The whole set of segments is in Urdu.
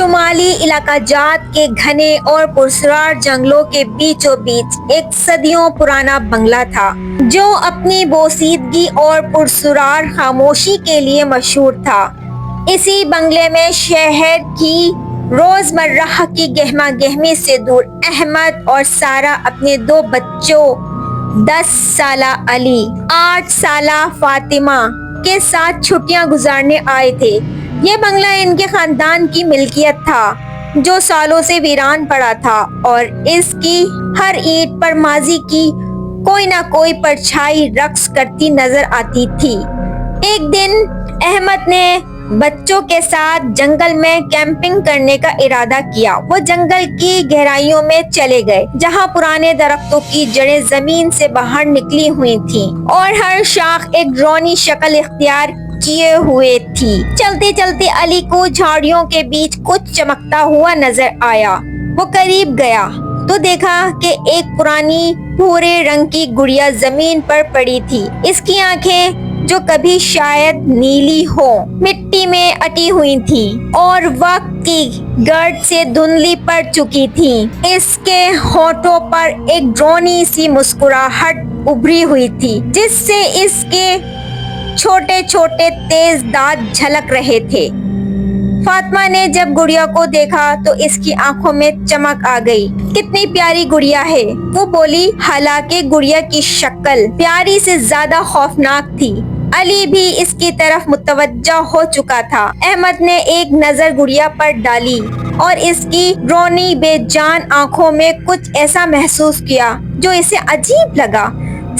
شمالی علاقہ جات کے گھنے اور پرسرار جنگلوں کے بیچوں بیچ ایک صدیوں پرانا بنگلہ تھا جو اپنی بوسیدگی اور پرسرار خاموشی کے لیے مشہور تھا۔ اسی بنگلے میں شہر کی روزمرہ کی گہما گہمی سے دور احمد اور سارہ اپنے دو بچوں 10 سالہ علی 8 سالہ فاطمہ کے ساتھ چھٹیاں گزارنے آئے تھے۔ یہ بنگلہ ان کے خاندان کی ملکیت تھا جو سالوں سے ویران پڑا تھا اور اس کی ہر اینٹ پر ماضی کی کوئی نہ کوئی پرچھائی رقص کرتی نظر آتی تھی۔ ایک دن احمد نے بچوں کے ساتھ جنگل میں کیمپنگ کرنے کا ارادہ کیا۔ وہ جنگل کی گہرائیوں میں چلے گئے جہاں پرانے درختوں کی جڑیں زمین سے باہر نکلی ہوئی تھیں اور ہر شاخ ایک ڈرونی شکل اختیار کیے ہوئے تھی۔ چلتے چلتے علی کو جھاڑیوں کے بیچ کچھ چمکتا ہوا نظر آیا۔ وہ قریب گیا تو دیکھا کہ ایک پرانی بھورے رنگ کی گڑیا زمین پر پڑی تھی۔ اس کی آنکھیں جو کبھی شاید نیلی ہو مٹی میں اٹی ہوئی تھی اور وقت کی گرد سے دھندلی پڑ چکی تھی۔ اس کے ہونٹوں پر ایک ڈرونی سی مسکراہٹ ابھری ہوئی تھی جس سے اس کے چھوٹے چھوٹے تیز دانت جھلک رہے تھے۔ فاطمہ نے جب گڑیا کو دیکھا تو اس کی آنکھوں میں چمک آ گئی۔ کتنی پیاری گڑیا ہے، وہ بولی، حالانکہ گڑیا کی شکل پیاری سے زیادہ خوفناک تھی۔ علی بھی اس کی طرف متوجہ ہو چکا تھا۔ احمد نے ایک نظر گڑیا پر ڈالی اور اس کی رونی بے جان آنکھوں میں کچھ ایسا محسوس کیا جو اسے عجیب لگا۔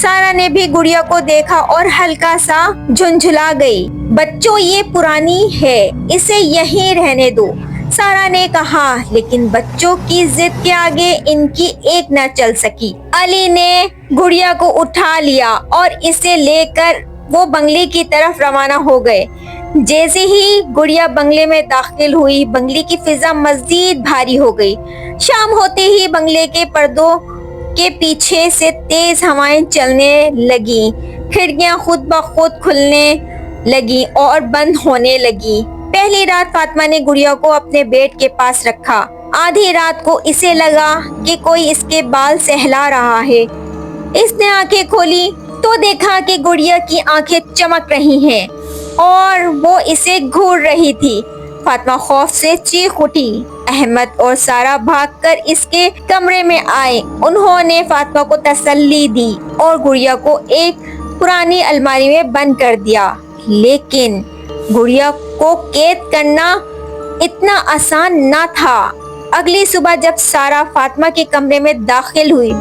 سارہ نے بھی گڑیا کو دیکھا اور ہلکا سا جھنجھلا گئی۔ بچوں، یہ پرانی ہے، اسے یہیں رہنے دو، سارہ نے کہا، لیکن بچوں کی ضد کے آگے ان کی ایک نہ چل سکی۔ علی نے گڑیا کو اٹھا لیا اور اسے لے کر وہ بنگلے کی طرف روانہ ہو گئے۔ جیسے ہی گڑیا بنگلے میں داخل ہوئی، بنگلے کی فضا مزید بھاری ہو گئی۔ شام ہوتے ہی بنگلے کے پردوں کے پیچھے سے تیز ہوائیں چلنے لگیں، کھڑکیاں خود بخود کھلنے لگیں اور بند ہونے لگیں۔ پہلی رات فاطمہ نے گڑیا کو اپنے بیڈ کے پاس رکھا۔ آدھی رات کو اسے لگا کہ کوئی اس کے بال سہلا رہا ہے۔ اس نے آنکھیں کھولی تو دیکھا کہ گڑیا کی آنکھیں چمک رہی ہیں اور وہ اسے گھور رہی تھی۔ فاطمہ خوف سے چیخ اٹھی۔ احمد اور سارہ بھاگ کر اس کے کمرے میں آئے۔ انہوں نے فاطمہ کو تسلی دی اور گڑیا کو ایک پرانی الماری میں بند کر دیا۔ لیکن گڑیا کو قید کرنا اتنا آسان نہ تھا۔ اگلی صبح جب سارہ فاطمہ کے کمرے میں داخل ہوئی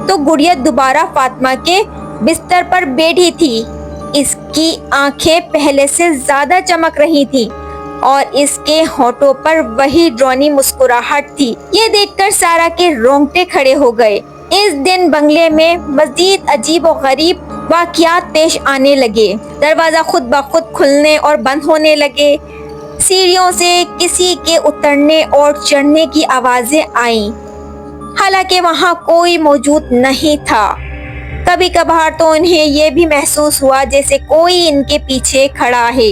تو گڑیا دوبارہ فاطمہ کے بستر پر بیٹھی تھی۔ اس کی آنکھیں پہلے سے زیادہ چمک رہی تھی اور اس کے ہونٹوں پر وہی ڈرونی مسکراہٹ تھی۔ یہ دیکھ کر سارہ کے رونگٹے کھڑے ہو گئے۔ اس دن بنگلے میں مزید عجیب و غریب واقعات پیش آنے لگے۔ دروازہ خود بخود کھلنے اور بند ہونے لگے۔ سیڑھیوں سے کسی کے اترنے اور چڑھنے کی آوازیں آئیں، حالانکہ وہاں کوئی موجود نہیں تھا۔ کبھی کبھار تو انہیں یہ بھی محسوس ہوا جیسے کوئی ان کے پیچھے کھڑا ہے،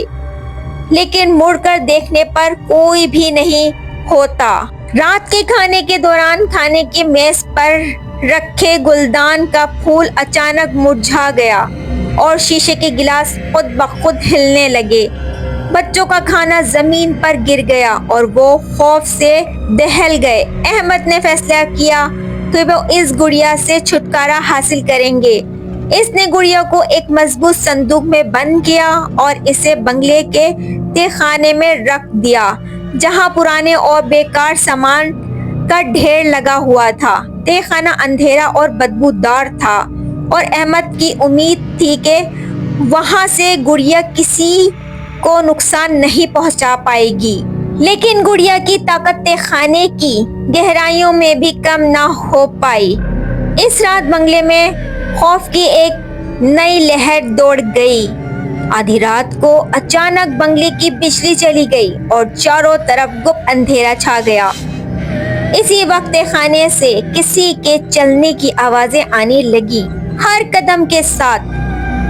لیکن مڑ کر دیکھنے پر کوئی بھی نہیں ہوتا۔ رات کے کھانے کے دوران کھانے کی میز پر رکھے گلدان کا پھول اچانک مرجھا گیا اور شیشے کے گلاس خود بخود ہلنے لگے۔ بچوں کا کھانا زمین پر گر گیا اور وہ خوف سے دہل گئے۔ احمد نے فیصلہ کیا کہ وہ اس گڑیا سے چھٹکارا حاصل کریں گے۔ اس نے گڑیا کو ایک مضبوط صندوق میں بند کیا اور اسے بنگلے کے تہہ خانے میں رکھ دیا جہاں پرانے اور بیکار سامان کا ڈھیر لگا ہوا تھا۔ تہہ خانہ اندھیرا اور بدبودار تھا اور احمد کی امید تھی کہ وہاں سے گڑیا کسی کو نقصان نہیں پہنچا پائے گی۔ لیکن گڑیا کی طاقت تہہ خانے کی گہرائیوں میں بھی کم نہ ہو پائی۔ اس رات بنگلے میں خوف کی ایک نئی لہر دوڑ گئی۔ آدھی رات کو اچانک بنگلے کی بجلی چلی گئی اور چاروں طرف گپ اندھیرا چھا گیا۔ اسی وقت تہہ خانے سے کسی کے چلنے کی آوازیں آنے لگی۔ ہر قدم کے ساتھ